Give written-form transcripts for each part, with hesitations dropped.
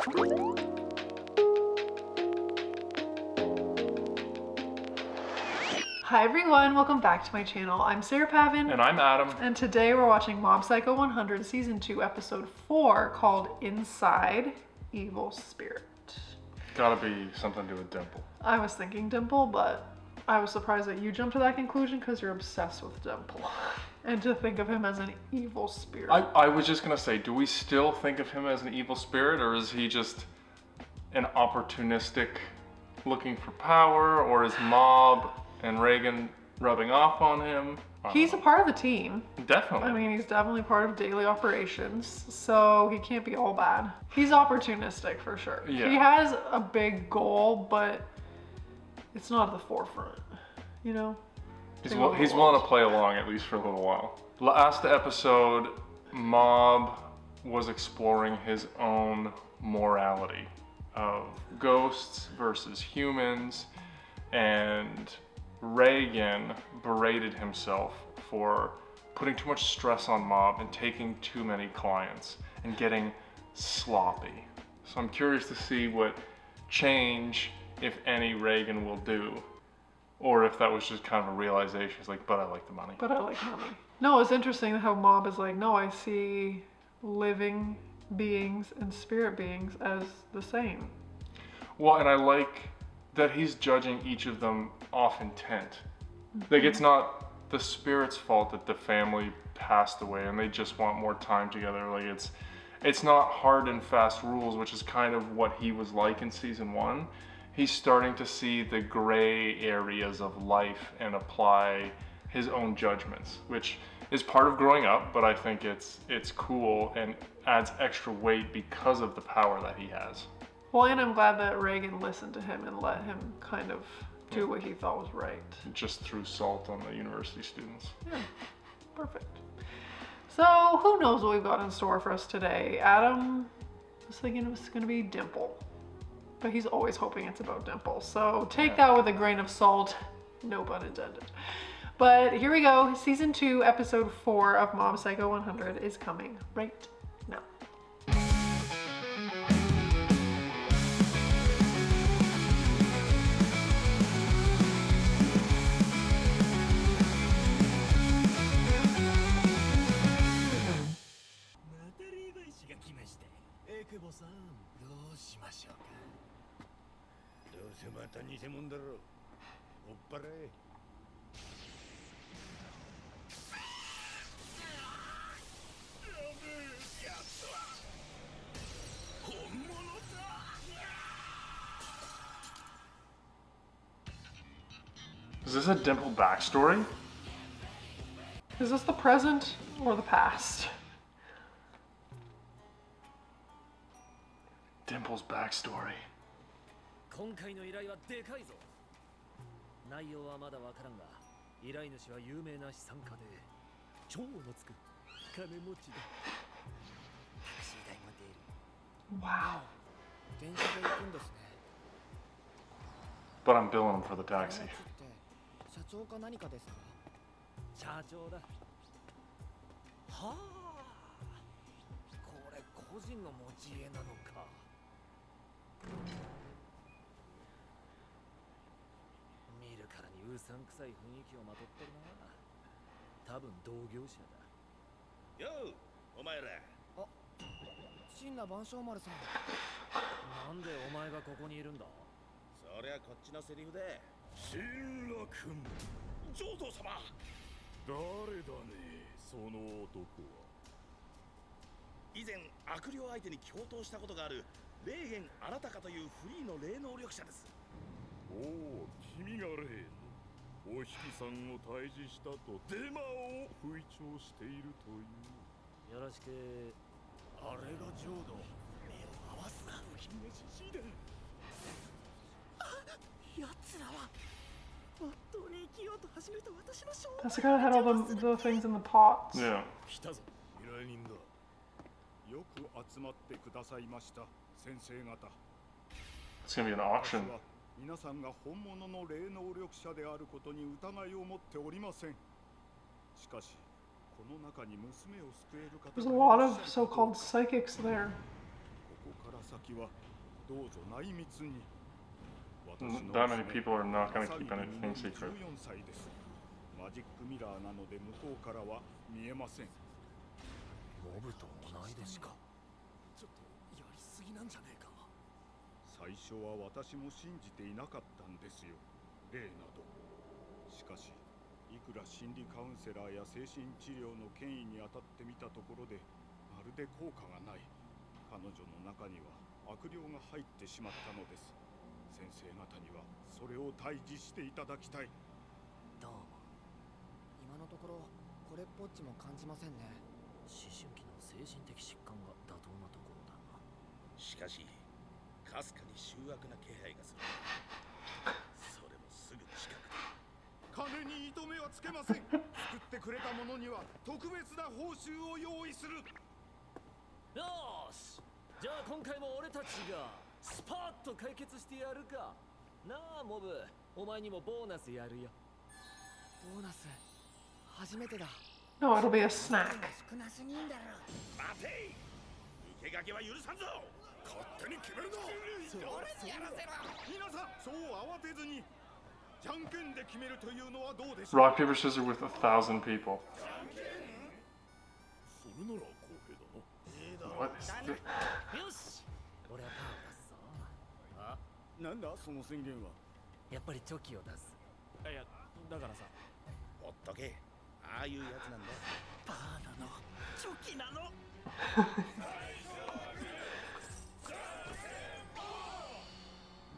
Hi everyone, welcome back to my channel. I'm Sarah Pavan. And I'm Adam. And today we're watching Mob Psycho 100 Season 2 Episode 4 called Inside Evil Spirit. Gotta be something to do with Dimple. I was thinking Dimple, but I was surprised that you jumped to that conclusion because you're obsessed with Dimple. And to think of him as an evil spirit. I was just gonna say, do we still think of him as an evil spirit, or is he just an opportunistic looking for power, or is Mob and Reagan rubbing off on him? He's a part of the team. Definitely. I mean, he's definitely part of daily operations, so he can't be all bad. He's opportunistic for sure. Yeah. He has a big goal, but it's not at the forefront, you know? He's willing to play along at least for a little while. Last episode, Mob was exploring his own morality of ghosts versus humans, and Reagan berated himself for putting too much stress on Mob and taking too many clients and getting sloppy. So I'm curious to see what change, if any, Reagan will do. Or if that was just kind of a realization. It's like, but I like the money. But I like money. No, it's interesting how Mob is like, no, I see living beings and spirit beings as the same. Well, and I like that he's judging each of them off intent. Like, it's not the spirit's fault that the family passed away and they just want more time together. Like, it's not hard and fast rules, which is kind of what he was like in season 1. He's starting to see the gray areas of life and apply his own judgments, which is part of growing up, but I think it's cool and adds extra weight because of the power that he has. Well, and I'm glad that Reagan listened to him and let him kind of do what he thought was right. Just threw salt on the university students. Yeah, perfect. So, who knows what we've got in store for us today? Adam was thinking it was going to be Dimple. But he's always hoping it's about Dimple. So take that with a grain of salt. No pun intended. But here we go. Season 2, Episode 4 of Mob Psycho 100 is coming right now. Is this a Dimple backstory? Is this the present or the past? Dimple's backstory. 今回の依頼はでかいぞ。内容はまだわからんが、依頼主は有名な資産家で、超のつく金持ちだ。タクシー代も出る。Wow. 電車で行くんですね。But I'm billing him for the taxi. 社長か何かですか？社長だ。はあ。これ個人の持ち家なのか。見るからにうさんくさい雰囲気をまとってるな。多分同業者だ。よう、お前ら。あ、真羅万象丸さん。なんでお前がここにいるんだ？そりゃこっちのセリフで。真羅君、上等様。誰だね、その男は。以前悪霊相手に共闘したことがあるレーゲンあなたかというフリーの霊能力者です。おお、君が例のお引きさんを退治したとデマを吹聴しているという。よろしく。あれが浄土。目を合わすな、不気味なじじいだ。やつらは本当に生きようと始めた私の生 That's the guy that had all the things in the pots. Yeah. 来たぞ、依頼人だ。よく集まってくださいました、先生方。 It's gonna be an auction. 皆さんが本物の霊能力者であることに疑いを持っておりません。しかし、この中に娘を救える方 There's a lot of so-called psychics there. ここから先はどうぞ内密に。 That many people are not going to keep anything secret. 14歳です。マジックミラーなので向こうからは見えません。モブと同い年か。ちょっとやりすぎなんじゃねえか。最初は私も信じていなかったんですよ、例など。しかしいくら心理カウンセラーや精神治療の権威に当たってみたところでまるで効果がない。彼女の中には悪霊が入ってしまったのです。先生方にはそれを退治していただきたい。どうも。今のところこれっぽっちも感じませんね。思春期の精神的疾患が妥当なところだな。しかしかすかに醜悪な気配がする。それもすぐ近くで。金に糸目はつけません。作ってくれた者には特別な報酬を用意する。よーし、じゃあ今回も俺たちがスパッと解決してやるか。なあモブ、お前にもボーナスやるよ。ボーナス初めてだ。 No, it'll be a snack. 少なすぎんだろ。待て、抜け駆けは許さんぞ。勝手に決めるな。俺にやらせろ。皆さん、そう慌てずに。じゃんけんで決めるというのはどうでしょう。 Rock, paper, scissors with 1,000 people. それなら公平だな。What is this? よし、俺はパー出すぞ。あ、なんだその宣言は。やっぱりチョキを出す。いや、だからさ。ほっとけ、ああいうやつなんだ。パーなの、チョキなの。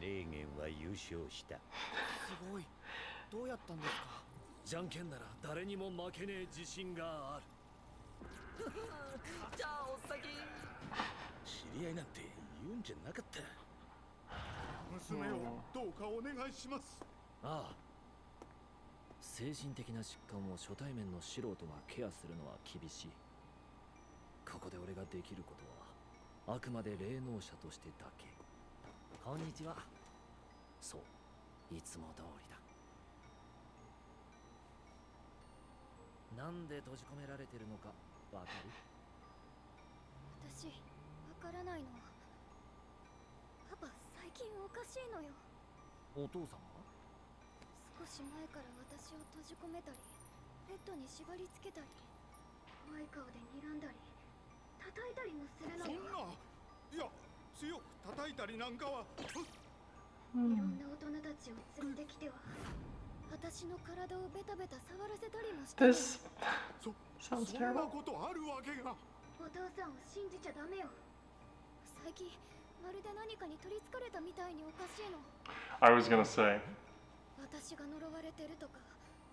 レーゲンは優勝した。すごい。どうやったんですか。じゃんけんなら誰にも負けねえ自信がある。じゃあお先。知り合いなんて言うんじゃなかった。娘をどうかお願いします。ああ。精神的な疾患を初対面の素人がケアするのは厳しい。ここで俺ができることはあくまで霊能者としてだけ。こんにちは。そう、いつも通りだ。なんで閉じ込められてるのかわかる？私、わからないの。パパ、最近おかしいのよ。お父さんは？少し前から私を閉じ込めたり、ベッドに縛り付けたり、怖い顔で睨んだり、叩いたりもするのよ。そんな。いや、強く叩いたりなんかは。いろんな大人たちを連れてきては、私の体をベタベタ触らせたりもしてる。 This そ sounds そんな terrible. ことあるわけが。お父さんを信じちゃダメよ。最近、まるで何かに取りつかれたみたいにおかしいの。 I was gonna say. 私が呪われてるとか、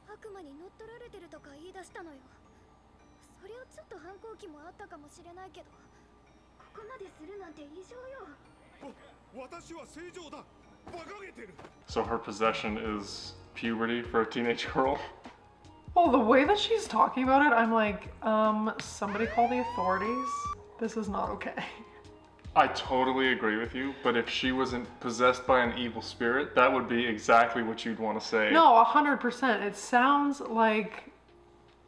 悪魔に乗っ取られてるとか言い出したのよ。そりゃちょっと反抗期もあったかもしれないけど、ここまでするなんて異常よ。私は正常だ。馬鹿げてる。 So her possession is puberty for a teenage girl? Well, the way that she's talking about it, I'm like, somebody call the authorities. This is not okay. I totally agree with you, but if she wasn't possessed by an evil spirit, that would be exactly what you'd want to say. No, 100%. It sounds like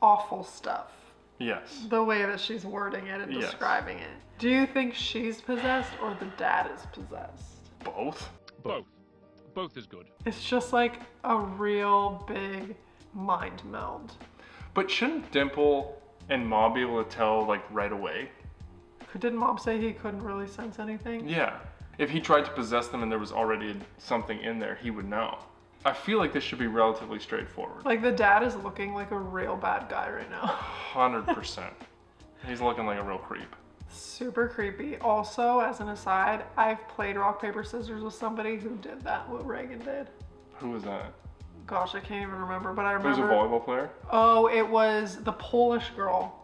awful stuff. Yes. The way that she's wording it and Yes. describing it. Do you think she's possessed or the dad is possessed? Both? Both. Both is good. It's just like a real big mind meld. But shouldn't Dimple and Mom be able to tell, like, right away? Didn't Mom say he couldn't really sense anything? Yeah. If he tried to possess them and there was already something in there, he would know. I feel like this should be relatively straightforward. Like the dad is looking like a real bad guy right now. 100%. He's looking like a real creep. Super creepy. Also, as an aside, I've played rock, paper, scissors with somebody who did that, what Reagan did. Who was that? Gosh, I can't even remember, but I He was a remember. volleyball player? Oh, it was the Polish girl.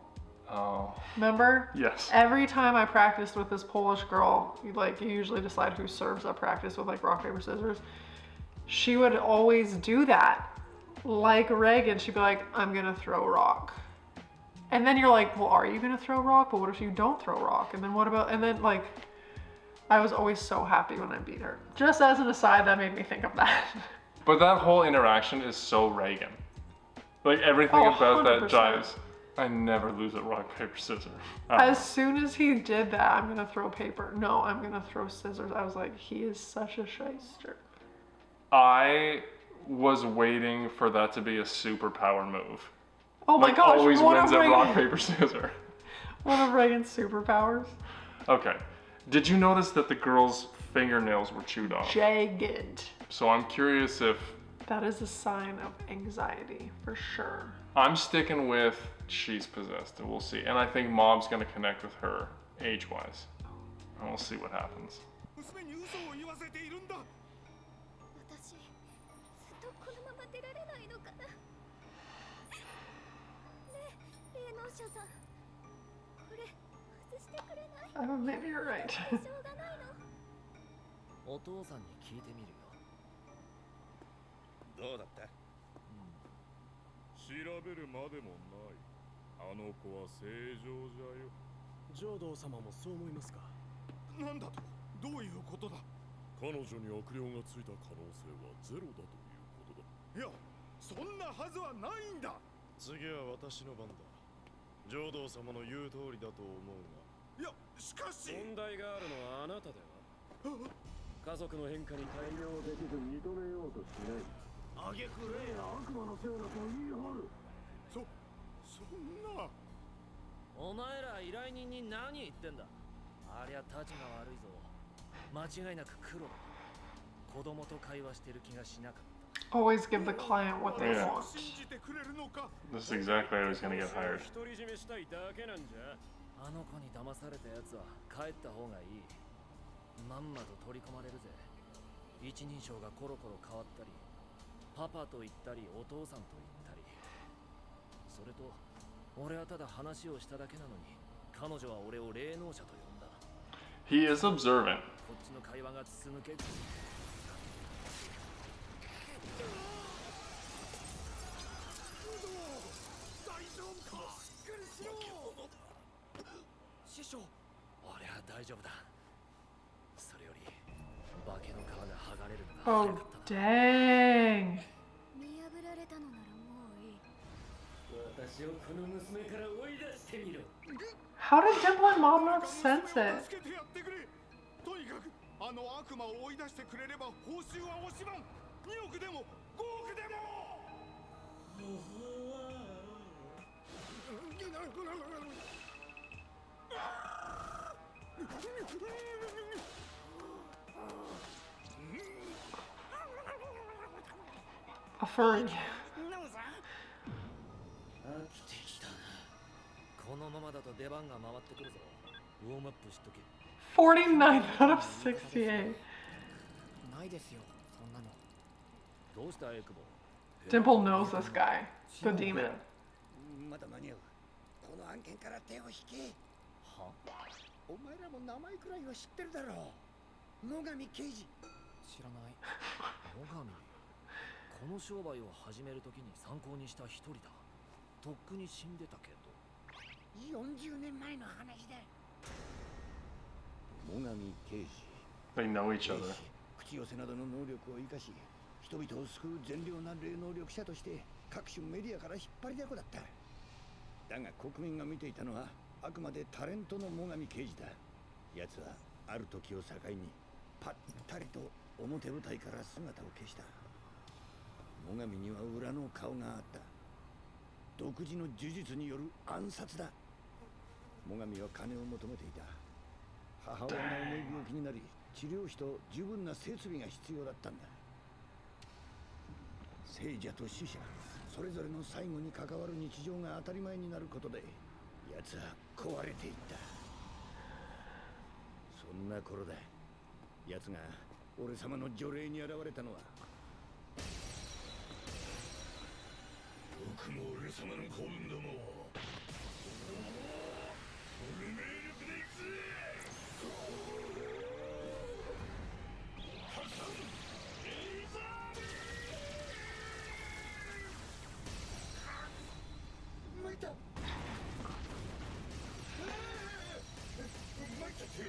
Oh. Remember? Yes. Every time I practiced with this Polish girl, you usually decide who serves up practice with like rock, paper, scissors. She would always do that. Like Reagan, she'd be like, I'm gonna throw rock. And then you're like, well, are you gonna throw rock? But what if you don't throw rock? And then what about, and then like, I was always so happy when I beat her. Just as an aside, that made me think of that. But that whole interaction is so Reagan. Like everything Oh, about that 100%. jives. I never lose at rock, paper, scissors. As soon as he did that, I'm gonna throw paper. No, I'm gonna throw scissors. I was like, he is such a shyster. I was waiting for that to be a superpower move. Oh my Like gosh, always one wins of at rock, Reagan- paper, scissors. One of Reagan's superpowers. Okay. Did you notice that the girl's fingernails were chewed off? Jagged. So I'm curious if That is a sign of anxiety, for sure. I'm sticking with she's possessed, and we'll see. And I think Mob's gonna connect with her age-wise. And we'll see what happens. 娘に嘘を言わせているんだ。私ずっとこのまま出られないのかな。ねえ霊能者さん、これ外してくれない？ Maybe you're right. しょうがないの。お父さんに聞いてみるよ。どうだった？調べるまでもない。あの子は正常じゃよ。浄土様もそう思いますか？なんだと？どういうことだ？彼女に悪霊がついた可能性はゼロだということだ。いや、そんなはずはないんだ。次は私の番だ。浄土様の言う通りだと思ういや、しかし。が、問題があるのはあなたでは。家族の変化に対応できず認めようとしない。あげく霊や悪魔のせいだと言い張る。そんな。お前ら依頼人に何言ってんだ。ありゃたちが悪いぞ。間違いなく黒だ。子供と会話してる気がしなかった。 Always give the client what they Yeah. want. 信じてくれるのか。 This is exactly how he's gonna get hired. 独り占めしたいだけなんじゃ。あの子に騙されたやつは帰った方がいい。まんまと取り込まれるぜ。一人称がコロコロ変わったり、パパと言ったり、お父さんと言ったり。それと、俺はただ話をしただけなのに、彼女は俺を霊能者と呼んだ。 He is observant. こっちの会話が筒抜け。師匠、俺は大丈夫だ。それより、化けの皮が剥がれるのが Oh, 早かったな。 dang. 見破られたのならもういい。私をこの娘から追い出してみろ。 How did Dimple and Mom not sense it? 助けてやってくれ。とにかくあの悪魔を追い出してくれれば報酬は惜しまん。2億でも5億でも。A furry. 飽きてきたな。このままだと出番が回ってくるぞ。ウォームアップしとけ。 49 out of 68. ないですよ、そんなの。どうしたエクボ？ Dimple knows this guy, the demon. まだ間に合う。この案件から手を引け。は？お前らも名前くらいは知ってるだろう。野上刑事。知らない。最上。この商売を始めるときに参考にした一人だ。とっくに死んでたけど。40年前の話だ。最上刑事。 They know each other. 口寄せなどの能力を生かし、人々を救う善良な霊能力者として各種メディアから引っ張りだこだった。だが国民が見ていたのはあくまでタレントの最上刑事だ。奴はある時を境にパッタリと表舞台から姿を消した。最上には裏の顔があった。独自の呪術による暗殺だ。最上は金を求めていた。母親が重い病気になり、治療費と十分な設備が必要だったんだ。生者と死者、それぞれの最後に関わる日常が当たり前になることで、奴は壊れていった。そんな頃だ。奴が俺様の除霊に現れたのは。僕も俺様の幸運どもを。フルメールでいくぜ。参った。参ったって、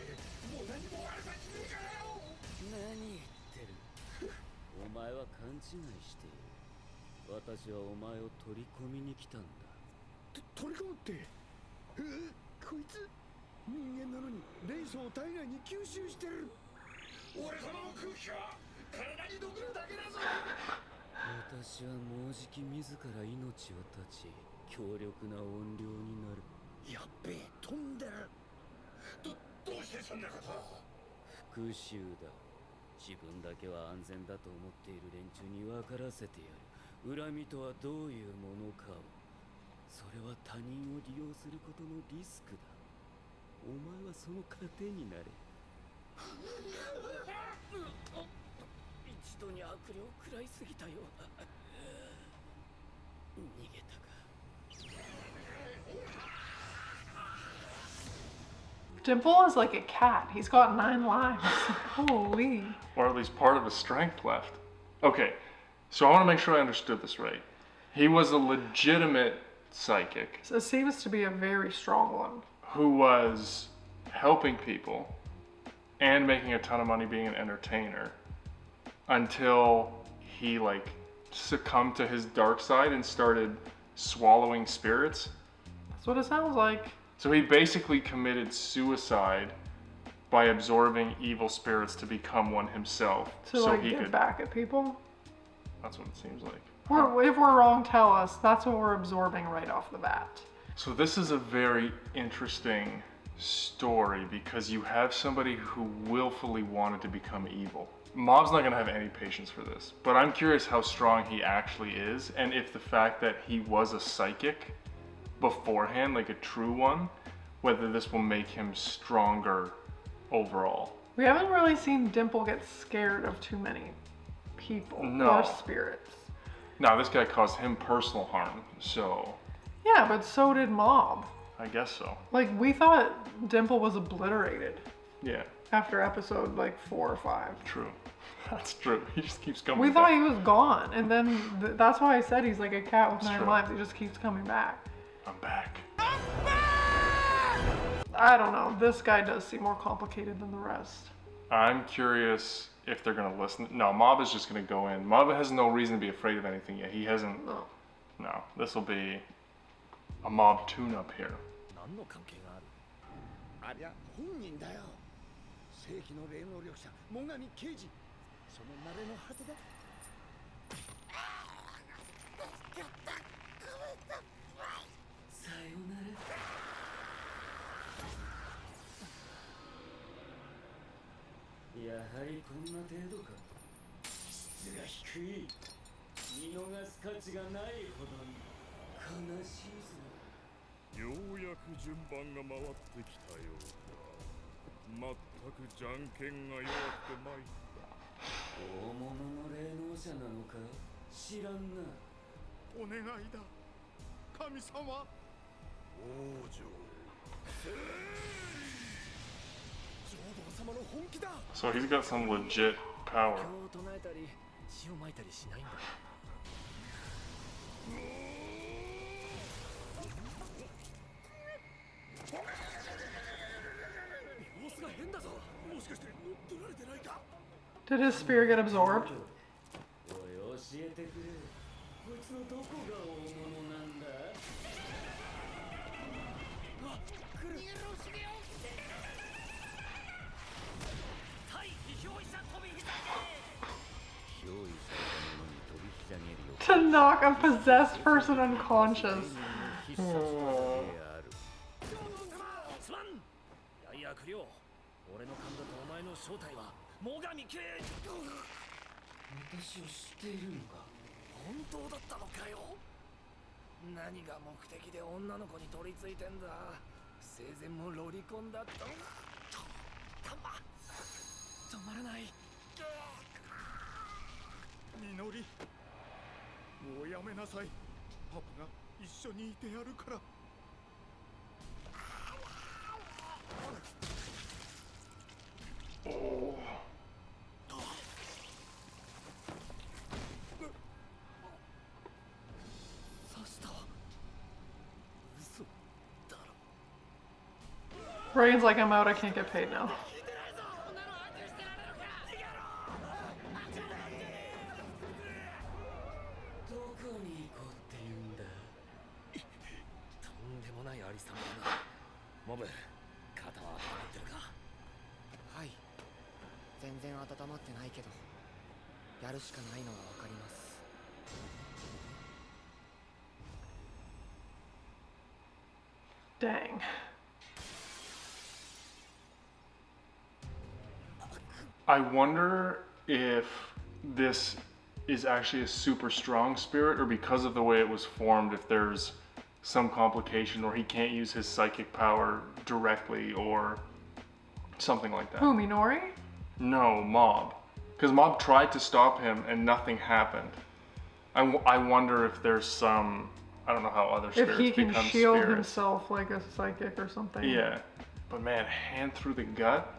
もう何もあれだっていうかよ。何言ってる。お前は勘違いしている。私はお前を取り込みに来たんだ。取取り込むって。こいつ人間なのに霊素を体内に吸収してる。俺様の空気は体に毒るだけだぞ。私はもうじき自ら命を絶ち強力な怨霊になる。やっべえ、飛んでる。どうしてそんなこと。復讐だ。自分だけは安全だと思っている連中に分からせてやる。恨みとはどういうものかを。それは他人を利用することのリスクだ。お前はその糧になれ。一度に悪霊を食らいすぎたようだ。逃げたか。Dimple is like a cat. He's got 9 lives. Holy. Or at least part of his strength left. Okay, so I want to make sure I understood this right. He was a legitimate psychic. So it seems to be a very strong one. Who was helping people and making a ton of money being an entertainer until he like succumbed to his dark side and started swallowing spirits. That's what it sounds like. So he basically committed suicide by absorbing evil spirits to become one himself. To so like he get could. back at people. That's what it seems like. If we're wrong, tell us. That's what we're absorbing right off the bat. So this is a very interesting story because you have somebody who willfully wanted to become evil. Mob's not gonna have any patience for this, but I'm curious how strong he actually is, and if the fact that he was a psychic beforehand, like a true one, whether this will make him stronger overall. We haven't really seen Dimple get scared of too many people or spirits. Now this guy caused him personal harm, so... Yeah, but so did Mob. I guess so. Like, we thought Dimple was obliterated. Yeah. After episode, like, 4 or 5. True. That's true. He just keeps coming back. We thought he was gone, and then that's why I said he's like a cat with 9 lives. He just keeps coming back. I'm back. I don't know. This guy does seem more complicated than the rest. I'm curious if they're gonna listen. No, Mob is just gonna go in. Mob has no reason to be afraid of anything yet. He hasn't. No. No. This will be a Mob tune-up here. 何の関係がある？ありゃ本人だよ。正規の霊能力者、最上刑事。その慣れの果てだ。さよなら。やはりこんな程度か。質が低い。見逃す価値がないほどに悲しいぞ。ようやく順番が回ってきたようだ。まったくじゃんけんが弱くて参った。大物の霊能者なのか知らんな。お願いだ。神様。王女。So he's got some legit power. 今日唱えたり血をまいたりしないんだ。様子が変だぞ。もしかして乗っ取られてないか。 Did his spear get absorbed? おい教えてくれ。こいつのどこが大物なんだ。あ、来る。To knock a possessed person unconscious. 悪霊、俺の勘だとお前の正体は最上刑事。私を知っているのか。本当だったのかよ。何が目的で女の子に取り付いてんだ。生前もロリコンだったのか。止まらない。みのり、もうやめなさい。パパが一緒にいてやるから。Raiden's like, I'm out, I can't get paid now. どこに行こうって言うんだ。とんりさまだな。モブ、肩は温まってるか？はい。全然温まってないけど、やるしかないのがわかります。Dang. I wonder if this is actually a super strong spirit, or because of the way it was formed, if there's some complication or he can't use his psychic power directly or something like that. Who, Minori? No, Mob. Because Mob tried to stop him and nothing happened. I wonder if there's some, I don't know how other spirits If he can become shield spirits. himself like a psychic or something. Yeah. But man, hand through the gut?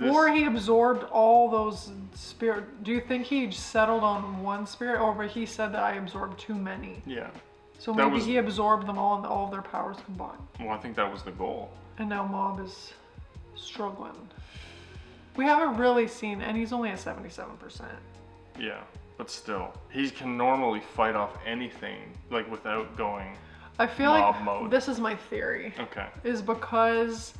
Or he absorbed all those spirit. Do you think he settled on one spirit, or but he said that I absorbed too many? Yeah. So That maybe was- he absorbed them all and all of their powers combined. Well, I think that was the goal. And now Mob is struggling. We haven't really seen, and he's only at 77%. Yeah. But still, he can normally fight off anything, like without going. I feel Mob like mode. this is my theory. Okay. Is because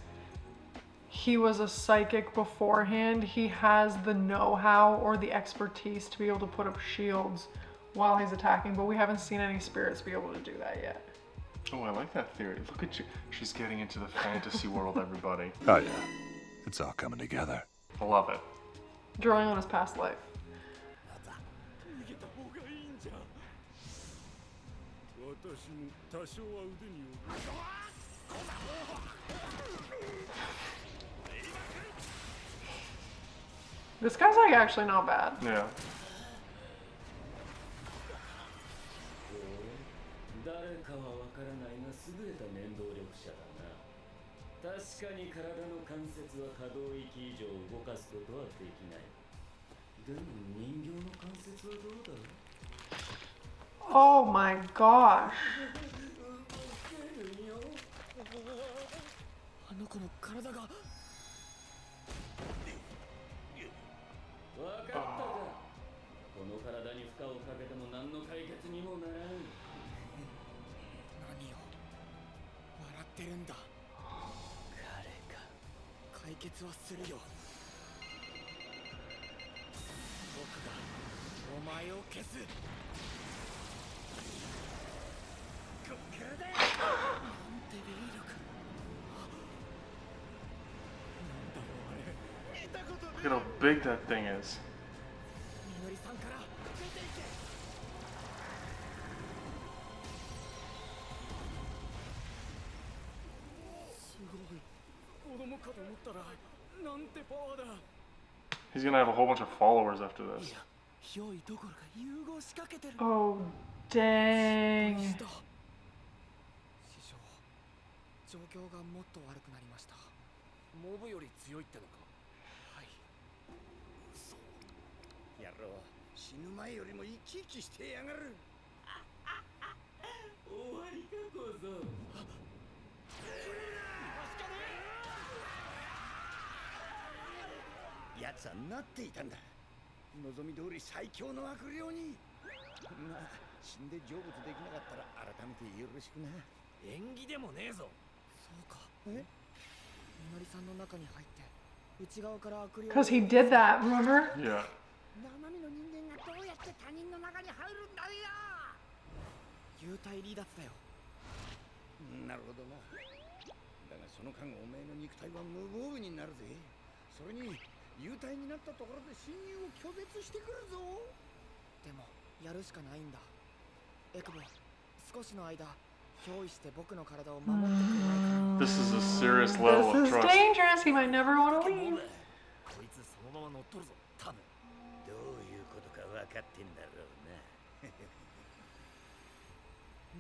he was a psychic beforehand, he has the know-how or the expertise to be able to put up shields while he's attacking, but we haven't seen any spirits be able to do that yet. Oh, I like that theory. Look at you. She's getting into the fantasy world, everybody. Oh yeah, it's all coming together. I love it. Drawing on his past life. 逃げた方がいいんじゃ。私も多少は腕に覚え。 This guy's like actually not bad. Yeah. 誰かはわからないが優れた念動力者だな。確かに体の関節は可動域以上動かすことはできない。でも人形の関節はどうだろう？ Oh my gosh. あの子の体が。わかったか。この体に負荷をかけても何の解決にもならん。何を笑ってるんだ。彼か。解決はするよ。僕がお前を消す。こっからだ。なんて霊力。なんだろうあれ。見たことない。 Look at how big that thing is. みのりさんから出ていけ。すごい。子供かと思ったらなんてパワーだ。 He's gonna have a whole bunch of followers after this. いや、憑依どころか融合しかけてる。 Oh, dang. 師匠、状況がもっと悪くなりました。モブより強いってのか。はい。そう。やろう。死ぬ前よりも生き生きしてやがる。終わりかこそ。奴はなっていたんだ。望み通り最強の悪霊に。まあ、死んで成仏できなかったら改めてよろしくな。縁起でもねえぞ。そうか。え？みのりさんの中に入って内側から悪霊。 Because he did that, remember? Yeah. 生身の人間がどうやって他人の中に入るんだよ。幽体離脱だよ。なるほどな。だがその間お前の肉体は無防備になるぜ。それに幽体になったところで侵入を拒絶してくるぞ。でもやるしかないんだ。エクボ、少しの間憑依して僕の体を守ってくれないかな。 This is a serious level This of is trust. dangerous. He might never want to leave. こいつそのまま乗っとるぞ。多分。どういうことか分かってんだろう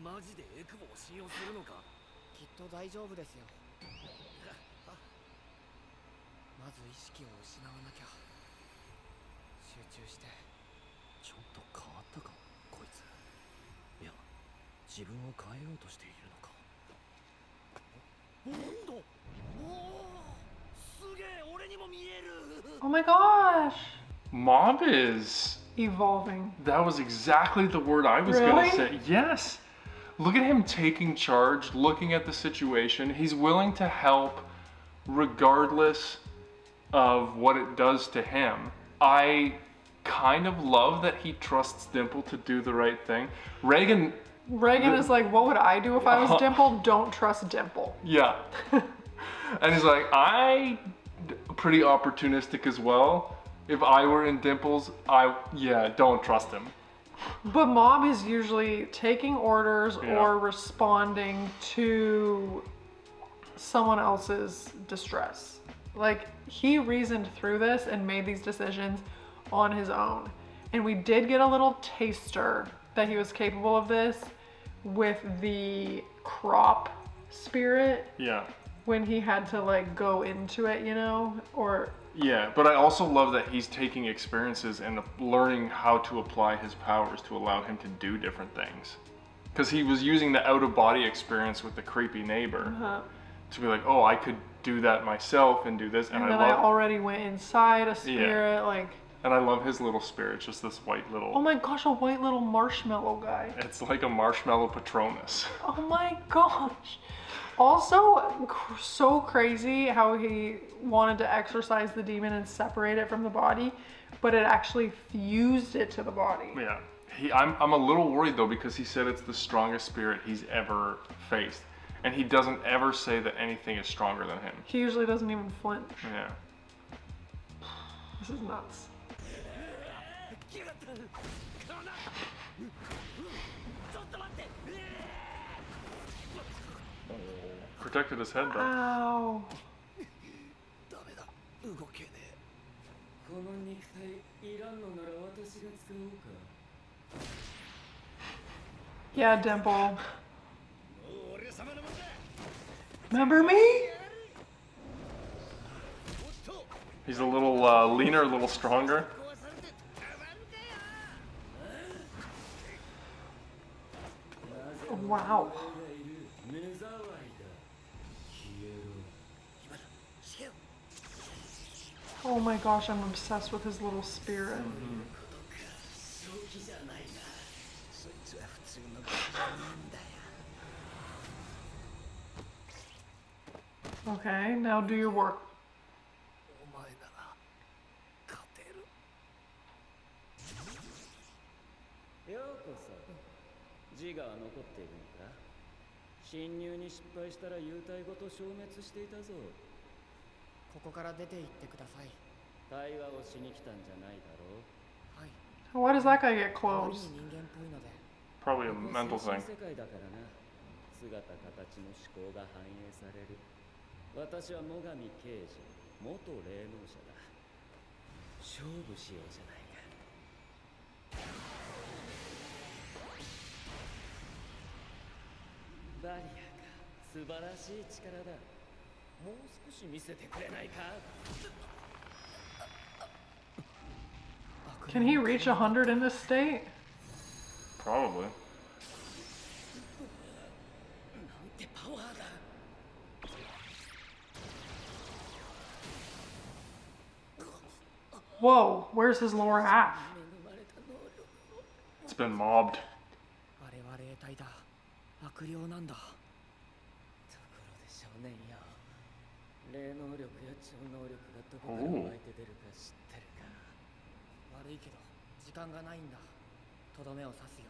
な。マジでエクボを信用するのか？きっと大丈夫ですよ。まず意識を失わなきゃ。集中して。ちょっと変わったか、こいつ。いや、自分を変えようとしているのか。なんだ？おお、すげえ、俺にも見える。 Oh my gosh. Mob is. Evolving. That was exactly the word I was Really? gonna say. Yes. Look at him taking charge, looking at the situation. He's willing to help regardless of what it does to him. I kind of love that he trusts Dimple to do the right thing. Reagan is like, what would I do if I was Dimple? Don't trust Dimple. Yeah. And he's like, pretty opportunistic as well. If I were in Dimple's, don't trust him. But Mom is usually taking orders or responding to someone else's distress. Like, he reasoned through this and made these decisions on his own. And we did get a little taster that he was capable of this with the crop spirit. Yeah. When he had to like go into it, you know, or... Yeah, but I also love that he's taking experiences and learning how to apply his powers to allow him to do different things. Because he was using the out-of-body experience with the creepy neighbor to be like, oh, I could do that myself and do this. And then I already went inside a spirit, like... And I love his little spirit, just this white little... Oh my gosh, a white little marshmallow guy. It's like a marshmallow Patronus. Oh my gosh. Also, so crazy how he wanted to exorcise the demon and separate it from the body, but it actually fused it to the body. Yeah. I'm a little worried though, because he said it's the strongest spirit he's ever faced. And he doesn't ever say that anything is stronger than him. He usually doesn't even flinch. Yeah. This is nuts. Protected his head though. Ow. Yeah, Dimple. Remember me? He's a little leaner, a little stronger. Wow. Oh my gosh, I'm obsessed with his little spirit. Okay, now do your work. Why does that guy get clothes? Probably a mental thing. 私は最上刑事、元霊能者だ。勝負しようじゃないか。バリアか、素晴らしい力だ。もう少し見せてくれないか。Can he reach 100 in this state? Probably. Whoa, where's his lower half? It's been mobbed. Ooh. 悪いけど時間がないんだ。とどめを刺すよ。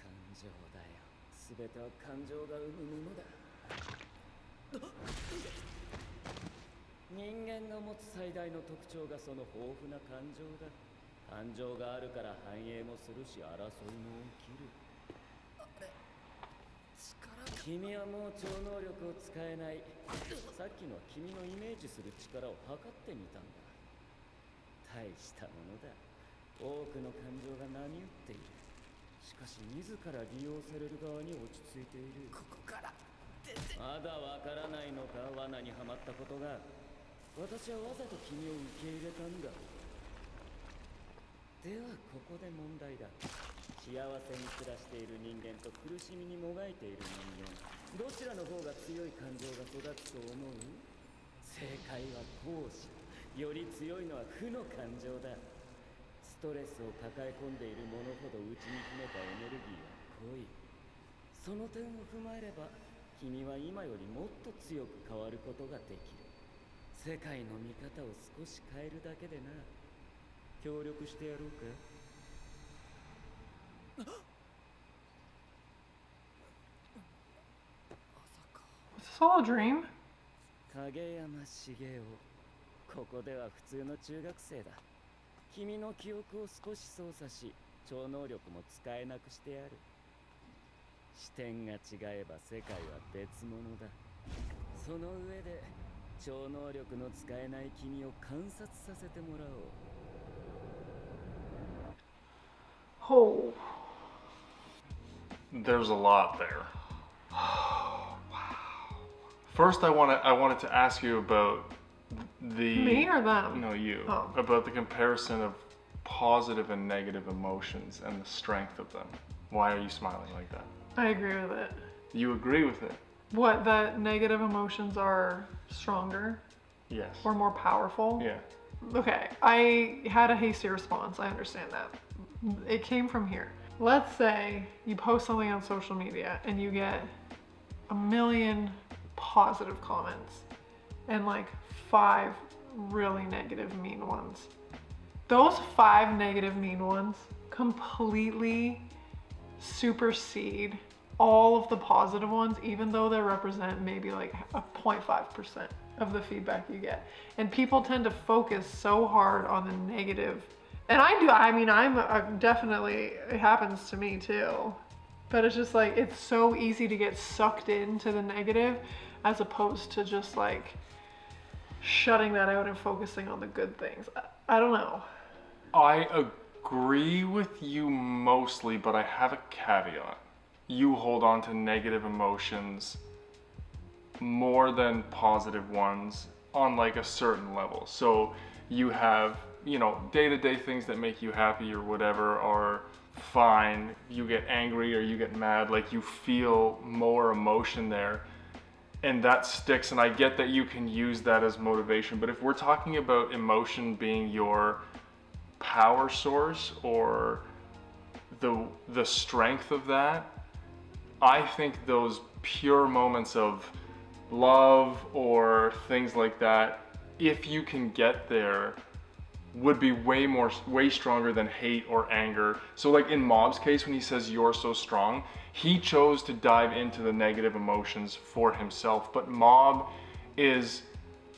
感情だよ。すべては感情が生むものだ。人間が持つ最大の特徴がその豊富な感情だ。感情があるから繁栄もするし争いも起きる。君はもう超能力を使えない。さっきのは君のイメージする力を測ってみたんだ。大したものだ。多くの感情が波打っている。しかし自ら利用される側に落ち着いている。ここからまだわからないのか、罠にはまったことが。私はわざと君を受け入れたんだ。ではここで問題だ。幸せに暮らしている人間と苦しみにもがいている人間、どちらの方が強い感情が育つと思う？正解は後者。より強いのは負の感情だ。ストレスを抱え込んでいるものほど内に秘めたエネルギーは濃い。その点を踏まえれば君は今よりもっと強く変わることができる。世界の見方を少し変えるだけでな。協力してやろうか。 Was this all a dream? 影山茂雄、ここでは普通の中学生だ。君の記憶を少し操作し、超能力も使えなくしてやる。視点が違えば世界は別物だ。その上で超能力の使えない君を観察させてもらおう。 Oh. There's a lot there. First, I wanted to ask you about the Me or them? No, you. Oh. About the comparison of positive and negative emotions and the strength of them. Why are you smiling like that? I agree with it. You agree with it? What, that negative emotions are stronger Yes. or more powerful? Yeah. Okay, I had a hasty response. I understand that. It came from here. Let's say you post something on social media and you get 1,000,000 positive comments and like 5 really negative mean ones. Those 5 negative mean ones completely supersede all of the positive ones, even though they represent maybe like a 0.5% of the feedback you get. And people tend to focus so hard on the negative. And I do, I mean, definitely, it happens to me too. But it's just like, it's so easy to get sucked into the negative as opposed to just like shutting that out and focusing on the good things. I don't know. I agree with you mostly, but I have a caveat. You hold on to negative emotions more than positive ones on like a certain level. So you have, you know, day-to-day things that make you happy or whatever are fine. You get angry or you get mad, like you feel more emotion there. And that sticks, and I get that you can use that as motivation, but if we're talking about emotion being your power source or the strength of that, I think those pure moments of love or things like that, if you can get there, would be way stronger than hate or anger. So like in Mob's case, when he says you're so strong, he chose to dive into the negative emotions for himself, but Mob is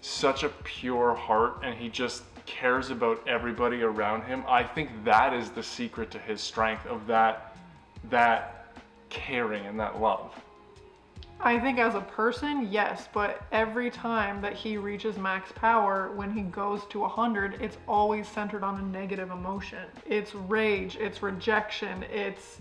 such a pure heart and he just cares about everybody around him. I think that is the secret to his strength, of that caring and that love. I think as a person, yes, but every time that he reaches max power, when he goes to 100, it's always centered on a negative emotion. It's rage, it's rejection, it's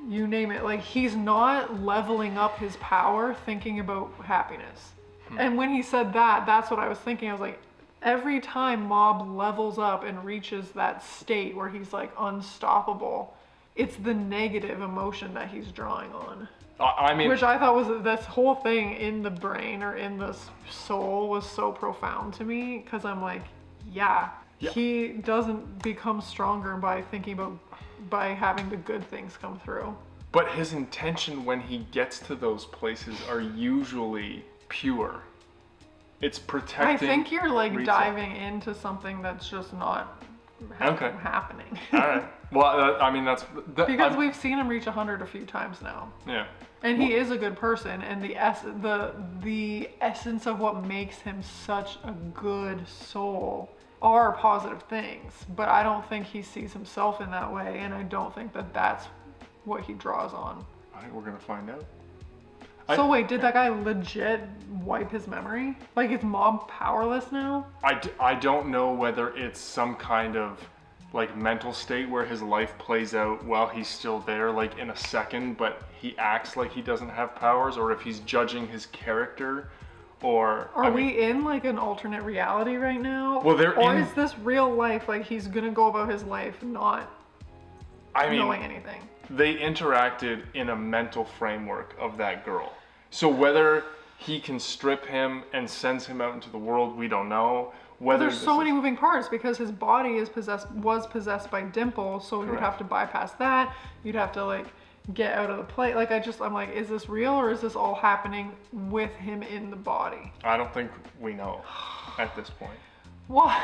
you name it. Like, he's not leveling up his power thinking about happiness. And when he said that, that's what I was thinking. I was like, every time Mob levels up and reaches that state where he's like unstoppable, it's the negative emotion that he's drawing on. I mean, which I thought was this whole thing in the brain or in the soul was so profound to me, because I'm like, yeah, he doesn't become stronger by having the good things come through. But his intention when he gets to those places are usually pure. It's protecting. I think you're like Rita. diving into something that's just not happening. All right. Well, I mean, because we've seen him reach 100 a few times now. Yeah. And he is a good person, and the essence of what makes him such a good soul are positive things. But I don't think he sees himself in that way, and I don't think that that's what he draws on. I think we're gonna find out. So wait, did that guy legit wipe his memory? Like, is Mob powerless now? I don't know whether it's some kind of like mental state where his life plays out while he's still there, like in a second, but he acts like he doesn't have powers, or if he's judging his character, or are we in like an alternate reality right now? Well, is this real life? Like, he's gonna go about his life not knowing anything. They interacted in a mental framework of that girl. So whether he can strip him and sends him out into the world, we don't know. There's so many moving parts, because his body was possessed by Dimple, so you'd have to bypass that. You'd have to like get out of the play. Like I'm like, is this real or is this all happening with him in the body? I don't think we know at this point. What?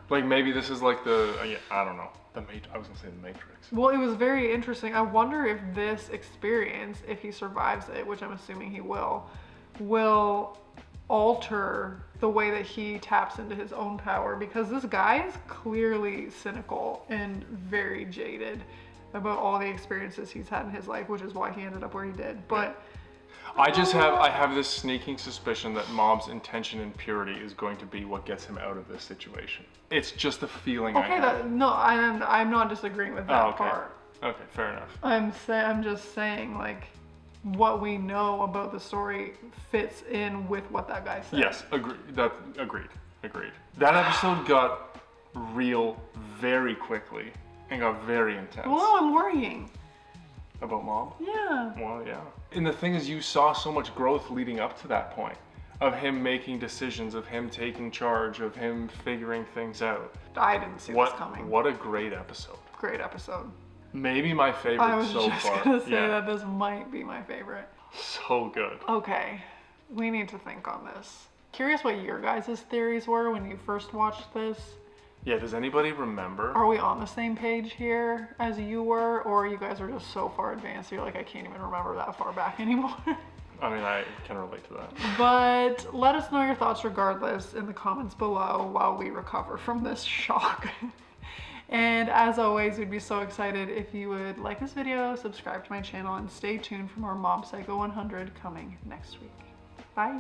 Like maybe this is like the, yeah, I don't know. I was gonna say the Matrix. Well, it was very interesting. I wonder if this experience, if he survives it, which I'm assuming he will alter the way that he taps into his own power, because this guy is clearly cynical and very jaded about all the experiences he's had in his life, which is why he ended up where he did. But I have this sneaking suspicion that Mob's intention and purity is going to be what gets him out of this situation. It's just a feeling I have. I'm not disagreeing with that part. Okay, fair enough. I'm just saying, like, what we know about the story fits in with what that guy said. Yes, agreed. That episode got real very quickly and got very intense. Well, I'm worrying. About Mob? Yeah. Well, yeah. And the thing is, you saw so much growth leading up to that point. Of him making decisions, of him taking charge, of him figuring things out. I didn't see this coming. What a great episode. Great episode. Maybe my favorite so far. I was just gonna say that this might be my favorite. So good. Okay, we need to think on this. Curious what your guys' theories were when you first watched this. Yeah, does anybody remember? Are we on the same page here as you were, or you guys are just so far advanced you're like, I can't even remember that far back anymore? I mean, I can relate to that. But let us know your thoughts regardless in the comments below while we recover from this shock. And as always, we'd be so excited if you would like this video, subscribe to my channel, and stay tuned for more Mob Psycho 100 coming next week. Bye.